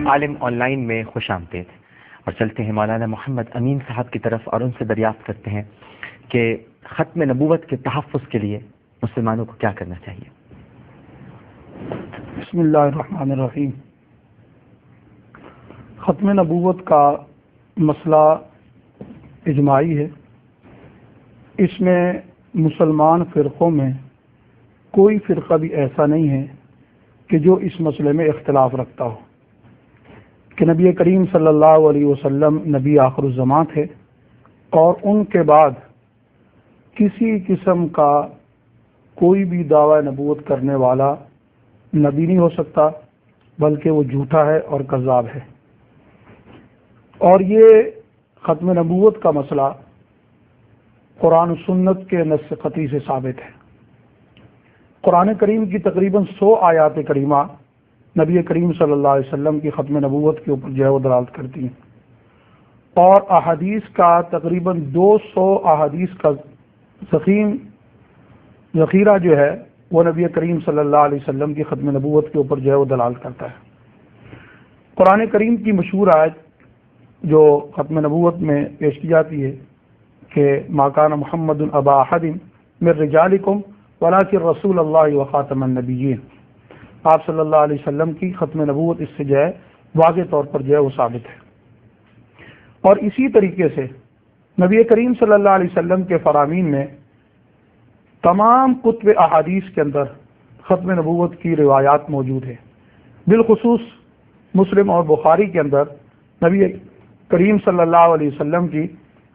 Alam on line میں خوش آمدید، اور چلتے ہیں مولانا محمد امین صاحب کی طرف اور ان سے دریافت کرتے ہیں کہ ختم نبوت کے تحفظ کے لیے مسلمانوں کو کیا کرنا چاہیے۔ بسم اللہ الرحمن الرحیم۔ ختم نبوت کا مسئلہ اجماعی ہے، اس میں مسلمان فرقوں میں کوئی فرقہ بھی ایسا نہیں ہے کہ جو اس مسئلے میں اختلاف رکھتا ہو کہ نبی کریم صلی اللہ علیہ وسلم نبی آخر الزمان تھے، اور ان کے بعد کسی قسم کا کوئی بھی دعوی نبوت کرنے والا نبی نہیں ہو سکتا، بلکہ وہ جھوٹا ہے اور کذاب ہے۔ اور یہ ختم نبوت کا مسئلہ قرآن و سنت کے نص قطعی سے ثابت ہے۔ قرآن کریم کی تقریباً 100 آیات کریمہ نبی کریم صلی اللہ علیہ وسلم کی ختم نبوت کے اوپر جو ہے وہ دلالت کرتی ہیں، اور احادیث کا تقریباً 200 احادیث کا ذخیرہ جو ہے وہ نبی کریم صلی اللہ علیہ وسلم کی ختم نبوت کے اوپر جو ہے وہ دلالت کرتا ہے۔ قرآن کریم کی مشہور آیت جو ختم نبوت میں پیش کی جاتی ہے کہ ما کان محمد ابا احد من رجالکم ولکن رسول اللہ وخاتم النبیین، آپ صلی اللہ علیہ وسلم کی ختم نبوت اس سے جو ہے واضح طور پر جو ہے وہ ثابت ہے۔ اور اسی طریقے سے نبی کریم صلی اللہ علیہ وسلم کے فرامین میں تمام کتب احادیث کے اندر ختم نبوت کی روایات موجود ہیں، بالخصوص مسلم اور بخاری کے اندر نبی کریم صلی اللہ علیہ وسلم کی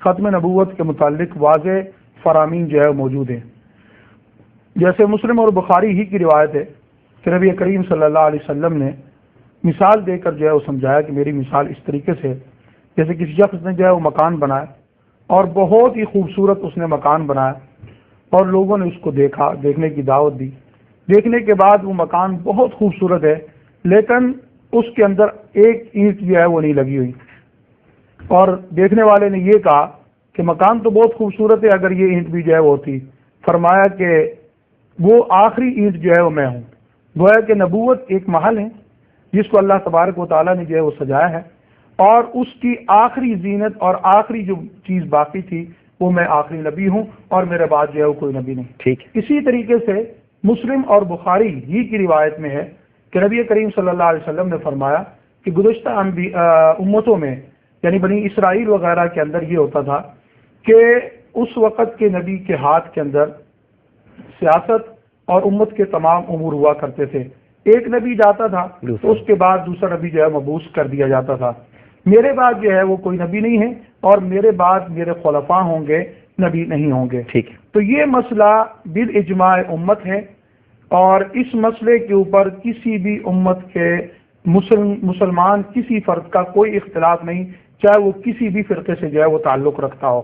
ختم نبوت کے متعلق واضح فرامین جو ہے موجود ہیں۔ جیسے مسلم اور بخاری ہی کی روایت ہے کہ نبی کریم صلی اللہ علیہ وسلم نے مثال دے کر جو ہے وہ سمجھایا کہ میری مثال اس طریقے سے جیسے کسی شخص نے جو ہے وہ مکان بنایا، اور بہت ہی خوبصورت اس نے مکان بنایا، اور لوگوں نے اس کو دیکھا، دیکھنے کی دعوت دی، دیکھنے کے بعد وہ مکان بہت خوبصورت ہے، لیکن اس کے اندر ایک اینٹ جو ہے وہ نہیں لگی ہوئی، اور دیکھنے والے نے یہ کہا کہ مکان تو بہت خوبصورت ہے، اگر یہ اینٹ بھی جو ہے وہ ہوتی۔ فرمایا کہ وہ آخری اینٹ جو ہے وہ میں ہوں۔ گویا کہ نبوت ایک محل ہے جس کو اللہ تبارک و تعالیٰ نے جو ہے وہ سجایا ہے، اور اس کی آخری زینت اور آخری جو چیز باقی تھی وہ میں آخری نبی ہوں، اور میرے بعد جو ہے وہ کوئی نبی نہیں۔ ٹھیک۔ اسی طریقے سے مسلم اور بخاری ہی کی روایت میں ہے کہ نبی کریم صلی اللہ علیہ وسلم نے فرمایا کہ گزشتہ امتوں میں یعنی بنی اسرائیل وغیرہ کے اندر یہ ہوتا تھا کہ اس وقت کے نبی کے ہاتھ کے اندر سیاست اور امت کے تمام امور ہوا کرتے تھے، ایک نبی جاتا تھا تو اس کے بعد دوسرا نبی جو ہے مبعوث کر دیا جاتا تھا۔ میرے بعد جو ہے وہ کوئی نبی نہیں ہے، اور میرے بعد میرے خلفاء ہوں گے، نبی نہیں ہوں گے۔ ٹھیک۔ تو یہ مسئلہ بالاجماع امت ہے، اور اس مسئلے کے اوپر کسی بھی امت کے مسلمان کسی فرد کا کوئی اختلاف نہیں، چاہے وہ کسی بھی فرقے سے جو ہے وہ تعلق رکھتا ہو۔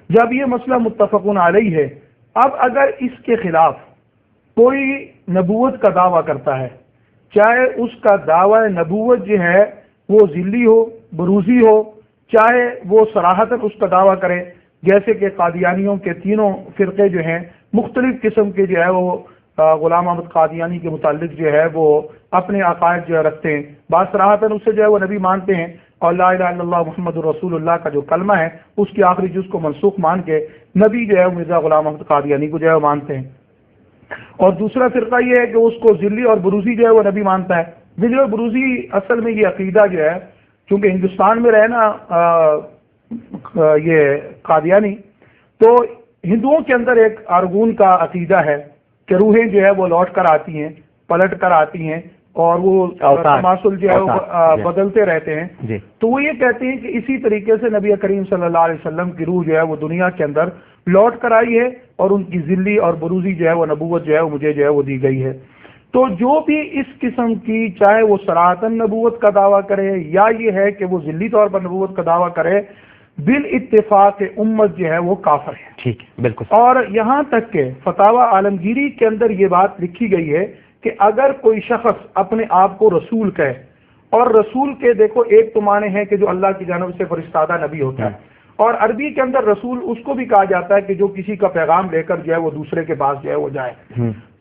جب یہ مسئلہ متفقون علیہ ہے، اب اگر اس کے خلاف کوئی نبوت کا دعویٰ کرتا ہے، چاہے اس کا دعویٰ نبوت جو ہے وہ ذلی ہو، بروزی ہو، چاہے وہ صراحتاً اس کا دعویٰ کرے، جیسے کہ قادیانیوں کے تینوں فرقے جو ہیں مختلف قسم کے جو ہے وہ غلام احمد قادیانی کے متعلق جو ہے وہ اپنے عقائد جو ہے رکھتے ہیں، بعض صراحتاً اس سے جو ہے وہ نبی مانتے ہیں، اور لا الہ الا اللہ محمد رسول اللہ کا جو کلمہ ہے اس کی آخری جز کو منسوخ مان کے نبی جو ہے مرزا غلام احمد قادیانی کو جو ہے وہ مانتے ہیں۔ اور دوسرا فرقہ یہ ہے کہ اس کو ذلی اور بروزی جو ہے وہ نبی مانتا ہے۔ ذلی اور بروزی اصل میں یہ عقیدہ جو ہے، چونکہ ہندوستان میں رہنا یہ قادیانی، تو ہندوؤں کے اندر ایک ارگون کا عقیدہ ہے کہ روحیں جو ہے وہ لوٹ کر آتی ہیں، پلٹ کر آتی ہیں، اور وہ تماثل جو ہے وہ بدلتے رہتے ہیں۔ تو وہ یہ کہتے ہیں کہ اسی طریقے سے نبی کریم صلی اللہ علیہ وسلم کی روح جو ہے وہ دنیا کے اندر لوٹ کر آئی ہے، اور ان کی ذلی اور بروزی جو ہے وہ نبوت جو ہے وہ مجھے جو ہے وہ دی گئی ہے۔ تو جو بھی اس قسم کی، چاہے وہ صراحتاً نبوت کا دعویٰ کرے یا یہ ہے کہ وہ ذلی طور پر نبوت کا دعویٰ کرے، بالاتفاق امت جو ہے وہ کافر ہے۔ ٹھیک، بالکل۔ اور یہاں تک کہ فتاوی عالمگیری کے اندر یہ بات لکھی گئی ہے کہ اگر کوئی شخص اپنے آپ کو رسول کہے، اور رسول کے دیکھو ایک تو معنی ہے کہ جو اللہ کی جانب سے فرستادہ نبی ہوتا ہے، اور عربی کے اندر رسول اس کو بھی کہا جاتا ہے کہ جو کسی کا پیغام لے کر جو ہے وہ دوسرے کے پاس جو ہے وہ جائے۔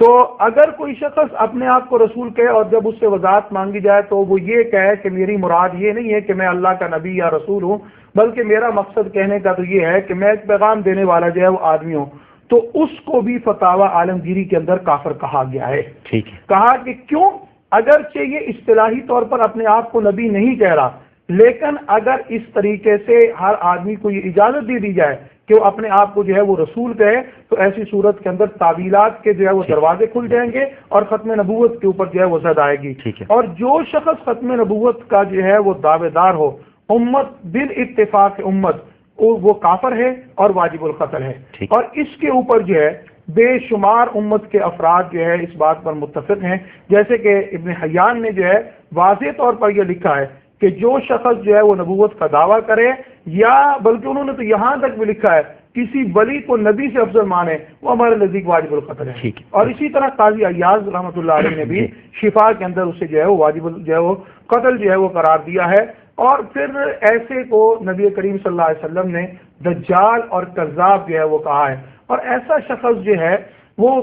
تو اگر کوئی شخص اپنے آپ کو رسول کہے اور جب اس سے وضاحت مانگی جائے تو وہ یہ کہے کہ میری مراد یہ نہیں ہے کہ میں اللہ کا نبی یا رسول ہوں، بلکہ میرا مقصد کہنے کا تو یہ ہے کہ میں ایک پیغام دینے والا جو ہے وہ آدمی ہوں، تو اس کو بھی فتاوی عالمگیری کے اندر کافر کہا گیا ہے۔ ٹھیک ہے، کہا کہ کیوں؟ اگرچہ یہ اصطلاحی طور پر اپنے آپ کو نبی نہیں کہہ رہا، لیکن اگر اس طریقے سے ہر آدمی کو یہ اجازت دے دی جائے کہ وہ اپنے آپ کو جو ہے وہ رسول کہے، تو ایسی صورت کے اندر تعویلات کے جو ہے وہ دروازے کھل جائیں گے اور ختم نبوت کے اوپر جو ہے وہ زد آئے گی۔ اور جو شخص ختم نبوت کا جو ہے وہ دعوے دار ہو امت بالاتفاق امت، وہ کافر ہے اور واجب القتل ہے۔ اور اس کے اوپر جو ہے بے شمار امت کے افراد جو ہے اس بات پر متفق ہیں، جیسے کہ ابن حیان نے جو ہے واضح طور پر یہ لکھا ہے کہ جو شخص جو ہے وہ نبوت کا دعویٰ کرے، یا بلکہ انہوں نے تو یہاں تک بھی لکھا ہے کسی ولی کو نبی سے افضل مانے، وہ ہمارے نزدیک واجب القتل ہے۔ اور اسی طرح قاضی ایاز رحمۃ اللہ علیہ نے بھی شفا کے اندر اسے جو ہے وہ واجب جو ہے وہ قتل جو ہے وہ قرار دیا ہے۔ اور پھر ایسے کو نبی کریم صلی اللہ علیہ وسلم نے دجال اور کذاب جو ہے وہ کہا ہے، اور ایسا شخص جو ہے وہ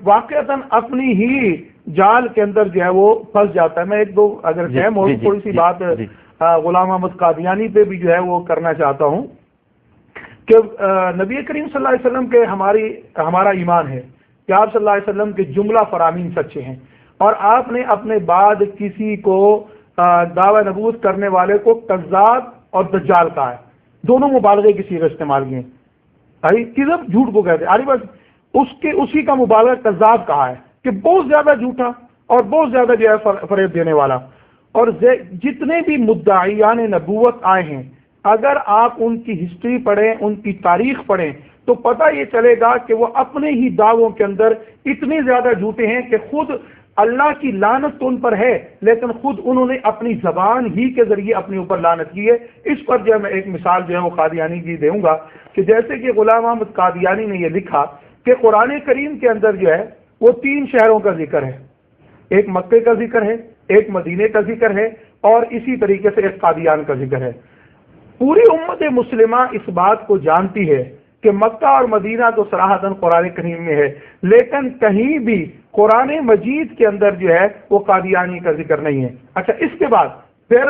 واقعتاً اپنی ہی جال کے اندر جو ہے وہ پھنس جاتا ہے۔ میں ایک دو اگر تھوڑی سی بات غلام احمد قادیانی پہ بھی جو ہے وہ کرنا چاہتا ہوں کہ نبی کریم صلی اللہ علیہ وسلم کے ہمارا ایمان ہے کہ آپ صلی اللہ علیہ وسلم کے جملہ فرامین سچے ہیں، اور آپ نے اپنے بعد کسی کو دعوی نبوت کرنے والے کو کذاب اور دجال کہا ہے، دونوں مبالغے کی صیغہ استعمال کی ہیں۔ کذب جھوٹ کو کہتے ہیں، بس اسی کا مبالغہ کذاب کہا ہے کہ بہت زیادہ جھوٹا اور بہت زیادہ جو ہے فریب دینے والا۔ اور جتنے بھی مدعیان نبوت آئے ہیں، اگر آپ ان کی ہسٹری پڑھیں، ان کی تاریخ پڑھیں، تو پتہ یہ چلے گا کہ وہ اپنے ہی دعووں کے اندر اتنے زیادہ جھوٹے ہیں کہ خود اللہ کی لعنت تو ان پر ہے، لیکن خود انہوں نے اپنی زبان ہی کے ذریعے اپنے اوپر لعنت کی ہے۔ اس پر جو ہے میں ایک مثال جو ہے وہ قادیانی کی دوں گا کہ جیسے کہ غلام احمد قادیانی نے یہ لکھا کہ قرآن کریم کے اندر جو ہے وہ 3 شہروں کا ذکر ہے، ایک مکے کا ذکر ہے، ایک مدینے کا ذکر ہے، اور اسی طریقے سے ایک قادیان کا ذکر ہے۔ پوری امت مسلمہ اس بات کو جانتی ہے کہ مکہ اور مدینہ تو صراحتاً قرآن کریم میں ہے، لیکن کہیں بھی قرآن مجید کے اندر جو ہے وہ قادیانی کا ذکر نہیں ہے۔ اچھا، اس کے بعد پھر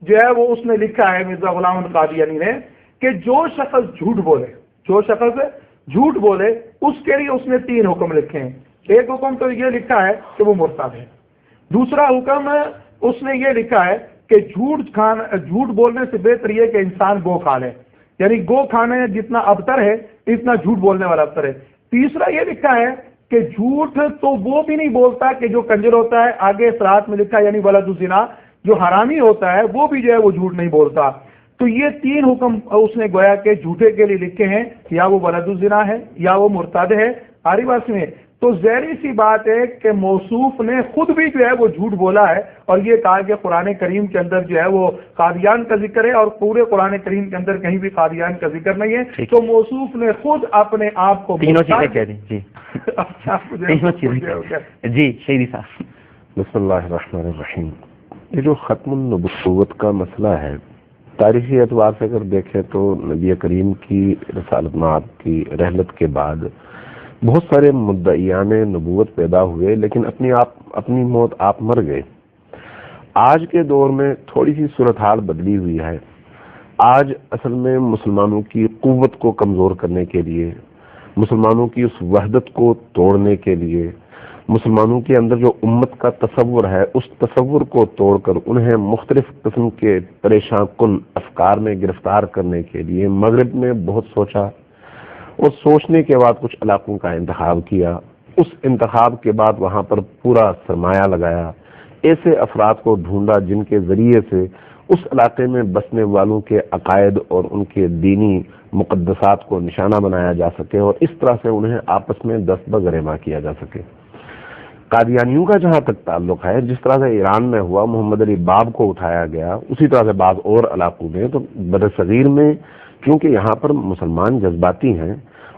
جو ہے وہ اس نے لکھا ہے مرزا غلام احمد قادیانی نے کہ جو شخص جھوٹ بولے اس کے لیے اس نے 3 حکم لکھے ہیں۔ ایک حکم تو یہ لکھا ہے کہ وہ مرتد ہے، دوسرا حکم اس نے یہ لکھا ہے کہ جھوٹ بولنے سے بہتر یہ کہ انسان گو کھا لے، یعنی گو کھانے جتنا ابتر ہے اتنا جھوٹ بولنے والا ابتر ہے۔ تیسرا یہ لکھا ہے کہ جھوٹ تو وہ بھی نہیں بولتا کہ جو کنجر ہوتا ہے، آگے صراحت میں لکھا ہے یعنی ولد الزنا، جو حرامی ہوتا ہے وہ بھی جو ہے وہ جھوٹ نہیں بولتا۔ تو یہ 3 حکم اس نے گویا کہ جھوٹے کے لیے لکھے ہیں، یا وہ ولد الزنا ہے یا وہ مرتد ہے۔ آری بات میں تو ظاہری سی بات ہے کہ موصوف نے خود بھی جو ہے وہ جھوٹ بولا ہے، اور یہ کہا کہ قرآن کریم کے اندر جو ہے وہ قادیان کا ذکر ہے، اور پورے قرآن کریم کے اندر کہیں بھی قادیان کا ذکر نہیں ہے۔ تو موصوف نے خود اپنے آپ کو تینوں چیزیں کہہ دیں جی، تینوں چیزیں جی۔ شہیدی صاحب، بسم اللہ الرحمن الرحیم۔ یہ جو ختم النبوت کا مسئلہ ہے، تاریخی اعتبار سے اگر دیکھیں تو نبی کریم کی رسالت مآب کی رحلت کے بعد بہت سارے مدعیان نبوت پیدا ہوئے، لیکن اپنی موت آپ مر گئے۔ آج کے دور میں تھوڑی سی صورتحال بدلی ہوئی ہے۔ آج اصل میں مسلمانوں کی قوت کو کمزور کرنے کے لیے، مسلمانوں کی اس وحدت کو توڑنے کے لیے، مسلمانوں کے اندر جو امت کا تصور ہے اس تصور کو توڑ کر انہیں مختلف قسم کے پریشان کن افکار میں گرفتار کرنے کے لیے مغرب میں بہت سوچا، اور سوچنے کے بعد کچھ علاقوں کا انتخاب کیا۔ اس انتخاب کے بعد وہاں پر پورا سرمایہ لگایا، ایسے افراد کو ڈھونڈا جن کے ذریعے سے اس علاقے میں بسنے والوں کے عقائد اور ان کے دینی مقدسات کو نشانہ بنایا جا سکے، اور اس طرح سے انہیں آپس میں دست بگریمہ کیا جا سکے۔ قادیانیوں کا جہاں تک تعلق ہے، جس طرح سے ایران میں ہوا، محمد علی باب کو اٹھایا گیا، اسی طرح سے بعض اور علاقوں میں، تو برصغیر میں کیونکہ یہاں پر مسلمان جذباتی ہیں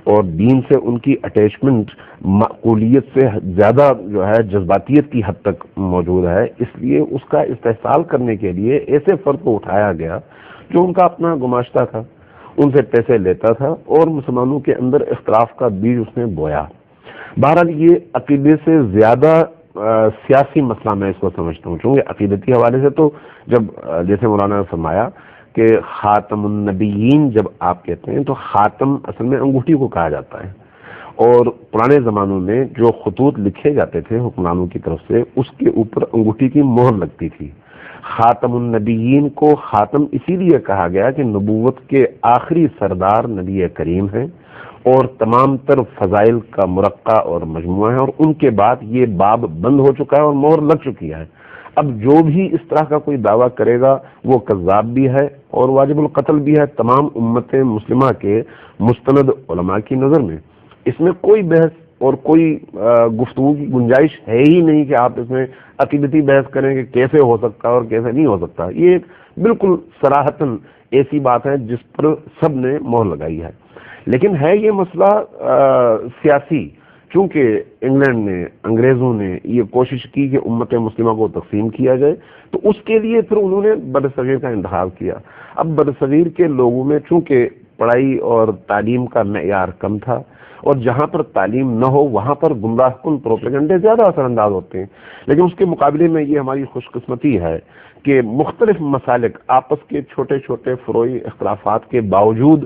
اور دین سے ان کی اٹیچمنٹ معقولیت سے زیادہ جو ہے جذباتیت کی حد تک موجود ہے، اس لیے اس کا استحصال کرنے کے لیے ایسے فرد کو اٹھایا گیا جو ان کا اپنا گماشتہ تھا، ان سے پیسے لیتا تھا، اور مسلمانوں کے اندر اختلاف کا بیج اس نے بویا۔ بہرحال یہ عقیدے سے زیادہ سیاسی مسئلہ میں اس کو سمجھتا ہوں، چونکہ عقیدتی حوالے سے تو جب جیسے مولانا نے فرمایا کہ خاتم النبیین جب آپ کہتے ہیں تو خاتم اصل میں انگوٹھی کو کہا جاتا ہے، اور پرانے زمانوں میں جو خطوط لکھے جاتے تھے حکمرانوں کی طرف سے اس کے اوپر انگوٹھی کی مہر لگتی تھی۔ خاتم النبیین کو خاتم اسی لیے کہا گیا کہ نبوت کے آخری سردار نبی کریم ہیں اور تمام تر فضائل کا مرقع اور مجموعہ ہے، اور ان کے بعد یہ باب بند ہو چکا ہے اور مہر لگ چکی ہے۔ اب جو بھی اس طرح کا کوئی دعویٰ کرے گا وہ کذاب بھی ہے اور واجب القتل بھی ہے تمام امت مسلمہ کے مستند علماء کی نظر میں۔ اس میں کوئی بحث اور کوئی گفتگو کی گنجائش ہے ہی نہیں کہ آپ اس میں عقیدتی بحث کریں کہ کیسے ہو سکتا ہے اور کیسے نہیں ہو سکتا۔ یہ ایک بالکل صراحتاً ایسی بات ہے جس پر سب نے مہر لگائی ہے، لیکن ہے یہ مسئلہ سیاسی، چونکہ انگلینڈ نے انگریزوں نے یہ کوشش کی کہ امت مسلمہ کو تقسیم کیا جائے، تو اس کے لیے پھر انہوں نے برصغیر کا انتخاب کیا۔ اب برصغیر کے لوگوں میں چونکہ پڑھائی اور تعلیم کا معیار کم تھا، اور جہاں پر تعلیم نہ ہو وہاں پر گمراہ کن پروپیگنڈے زیادہ اثر انداز ہوتے ہیں، لیکن اس کے مقابلے میں یہ ہماری خوش قسمتی ہے کہ مختلف مسالک آپس کے چھوٹے چھوٹے فروعی اختلافات کے باوجود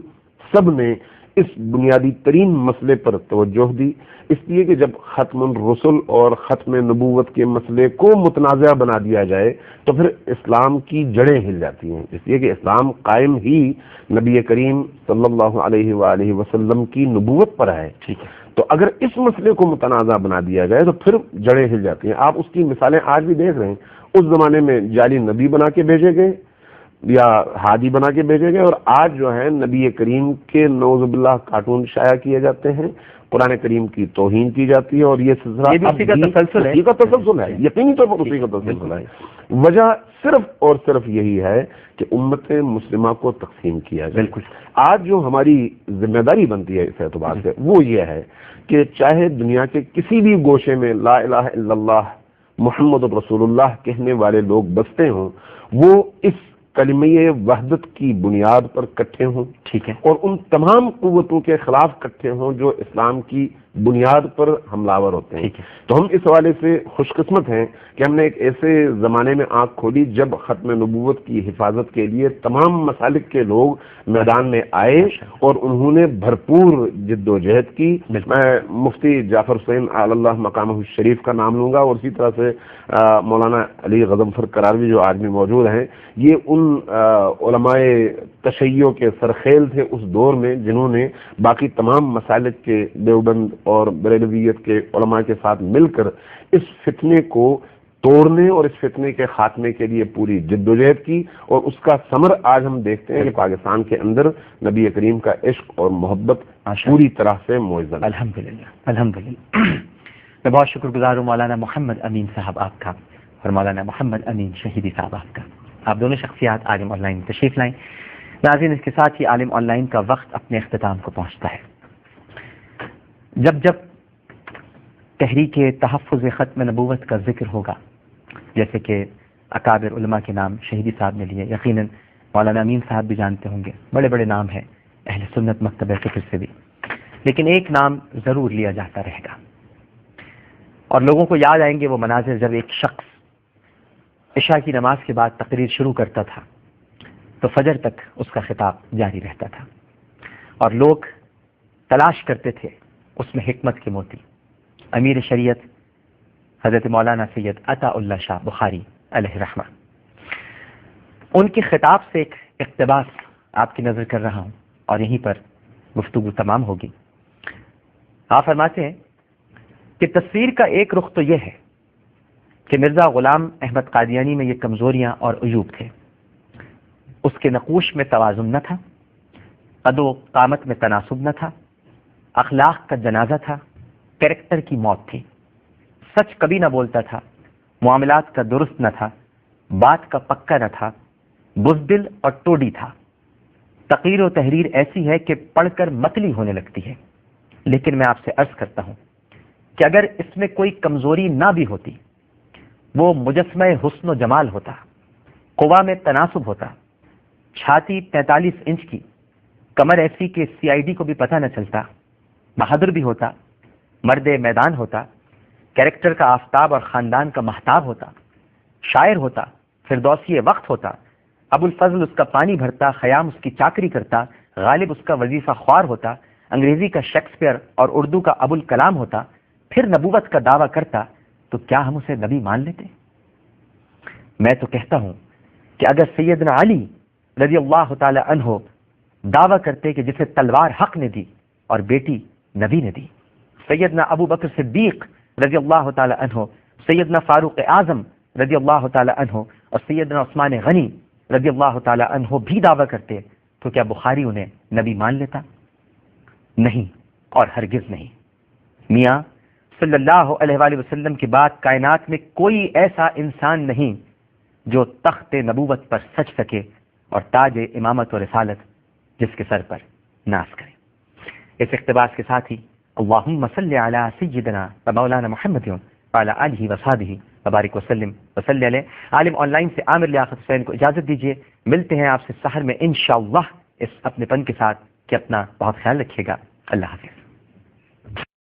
سب نے اس بنیادی ترین مسئلے پر توجہ دی، اس لیے کہ جب ختم الرسل اور ختم نبوت کے مسئلے کو متنازع بنا دیا جائے تو پھر اسلام کی جڑیں ہل جاتی ہیں، اس لیے کہ اسلام قائم ہی نبی کریم صلی اللہ علیہ وآلہ وسلم کی نبوت پر ہے۔ ٹھیک ہے، تو اگر اس مسئلے کو متنازع بنا دیا جائے تو پھر جڑیں ہل جاتی ہیں۔ آپ اس کی مثالیں آج بھی دیکھ رہے ہیں، اس زمانے میں جعلی نبی بنا کے بھیجے گئے یا ہادی بنا کے بھیجے گئے، اور آج جو ہے نبی کریم کے نعوذ باللہ کارٹون شائع کیے جاتے ہیں، قرآن کریم کی توہین کی جاتی ہے، اور یہ سلسلہ اسی کا تسلسل ہے، یقینی طور پر اسی کا تسلسل ہے۔ وجہ صرف اور صرف یہی ہے کہ امت مسلمہ کو تقسیم کیا جائے۔ بالکل، آج جو ہماری ذمہ داری بنتی ہے اس اعتبار سے وہ یہ ہے کہ چاہے دنیا کے کسی بھی گوشے میں لا الہ الا اللہ محمد رسول اللہ کہنے والے لوگ بستے ہوں، وہ اس کلمہ وحدت کی بنیاد پر کٹھے ہوں، ٹھیک ہے، اور ان تمام قوتوں کے خلاف کٹھے ہوں جو اسلام کی بنیاد پر حملہ ور ہوتے ہیں۔ تو ہم اس حوالے سے خوش قسمت ہیں کہ ہم نے ایک ایسے زمانے میں آنکھ کھولی جب ختم نبوت کی حفاظت کے لیے تمام مسالک کے لوگ میدان میں آئے اور انہوں نے بھرپور جد و جہد کی۔ میں مفتی جعفر حسین علی اللہ مقامہ الشریف کا نام لوں گا، اور اسی طرح سے مولانا علی غضنفر کراروی جو آج بھی موجود ہیں، یہ ان علماء تشیع کے سرخیل تھے اس دور میں جنہوں نے باقی تمام مسالک کے دیوبند اور بریلویت کے علماء کے ساتھ مل کر اس فتنے کو توڑنے اور اس فتنے کے خاتمے کے لیے پوری جدوجہد کی، اور اس کا ثمر آج ہم دیکھتے ہیں کہ پاکستان کے اندر نبی کریم کا عشق اور محبت پوری طرح سے معزز ہے۔ الحمدللہ الحمدللہ۔ میں بہت شکر گزار ہوں مولانا محمد امین صاحب آپ کا اور مولانا محمد امین شہیدی صاحب آپ کا۔ آپ دونوں شخصیات عالم آن لائن تشریف لائیں۔ ناظرین، اس کے ساتھ ہی عالم آن لائن کا وقت اپنے اختتام کو پہنچتا ہے۔ جب جب تحریک تحفظ ختم نبوت کا ذکر ہوگا، جیسے کہ اکابر علماء کے نام شہیدی صاحب نے لیے، یقیناً مولانا امین صاحب بھی جانتے ہوں گے، بڑے بڑے نام ہیں اہل سنت مکتب فکر سے بھی، لیکن ایک نام ضرور لیا جاتا رہے گا، اور لوگوں کو یاد آئیں گے وہ مناظر جب ایک شخص عشاء کی نماز کے بعد تقریر شروع کرتا تھا تو فجر تک اس کا خطاب جاری رہتا تھا، اور لوگ تلاش کرتے تھے اس میں حکمت کے موتی۔ امیر شریعت حضرت مولانا سید عطا اللہ شاہ بخاری علیہ رحمہ، ان کے خطاب سے ایک اقتباس آپ کی نظر کر رہا ہوں اور یہیں پر گفتگو تمام ہوگی۔ آپ فرماتے ہیں کہ تصویر کا ایک رخ تو یہ ہے کہ مرزا غلام احمد قادیانی میں یہ کمزوریاں اور عیوب تھے، اس کے نقوش میں توازن نہ تھا، قد و قامت میں تناسب نہ تھا، اخلاق کا جنازہ تھا، کریکٹر کی موت تھی، سچ کبھی نہ بولتا تھا، معاملات کا درست نہ تھا، بات کا پکا نہ تھا، بزدل اور ٹوڈی تھا۔ تقریر و تحریر ایسی ہے کہ پڑھ کر متلی ہونے لگتی ہے، لیکن میں آپ سے عرض کرتا ہوں کہ اگر اس میں کوئی کمزوری نہ بھی ہوتی، وہ مجسمہ حسن و جمال ہوتا، قوا میں تناسب ہوتا، چھاتی 43 انچ کی، کمر ایسی کہ CID کو بھی پتہ نہ چلتا، بہادر بھی ہوتا، مرد میدان ہوتا، کریکٹر کا آفتاب اور خاندان کا مہتاب ہوتا، شاعر ہوتا، فردوسی وقت ہوتا، ابو الفضل اس کا پانی بھرتا، خیام اس کی چاکری کرتا، غالب اس کا وظیفہ خوار ہوتا، انگریزی کا شیکسپیئر اور اردو کا ابو الکلام ہوتا، پھر نبوت کا دعویٰ کرتا، تو کیا ہم اسے نبی مان لیتے؟ میں تو کہتا ہوں کہ اگر سیدنا علی رضی اللہ تعالی عنہ دعویٰ کرتے کہ جسے تلوار حق نے دی اور بیٹی نبی نے دی، سیدنا ابو بکر صدیق رضی اللہ تعالی عنہ، سیدنا فاروق اعظم رضی اللہ تعالی عنہ اور سیدنا عثمان غنی رضی اللہ تعالی عنہ بھی دعویٰ کرتے، تو کیا بخاری انہیں نبی مان لیتا؟ نہیں، اور ہرگز نہیں۔ میاں صلی اللہ علیہ وآلہ وسلم کے بعد کائنات میں کوئی ایسا انسان نہیں جو تخت نبوت پر سج سکے اور تاج امامت و رسالت جس کے سر پر ناز کرے۔ اس اقتباس کے ساتھ ہی اللہم صلی علی سیدنا و مولانا محمد وعلی آلہ وصحبہ وبارک وسلم وصلی علیہ۔ عالم آن لائن سے عامر لیاقت حسین کو اجازت دیجیے، ملتے ہیں آپ سے سحر میں انشاءاللہ اس اپنے پن کے ساتھ کہ اپنا بہت خیال رکھیے گا۔ اللہ حافظ۔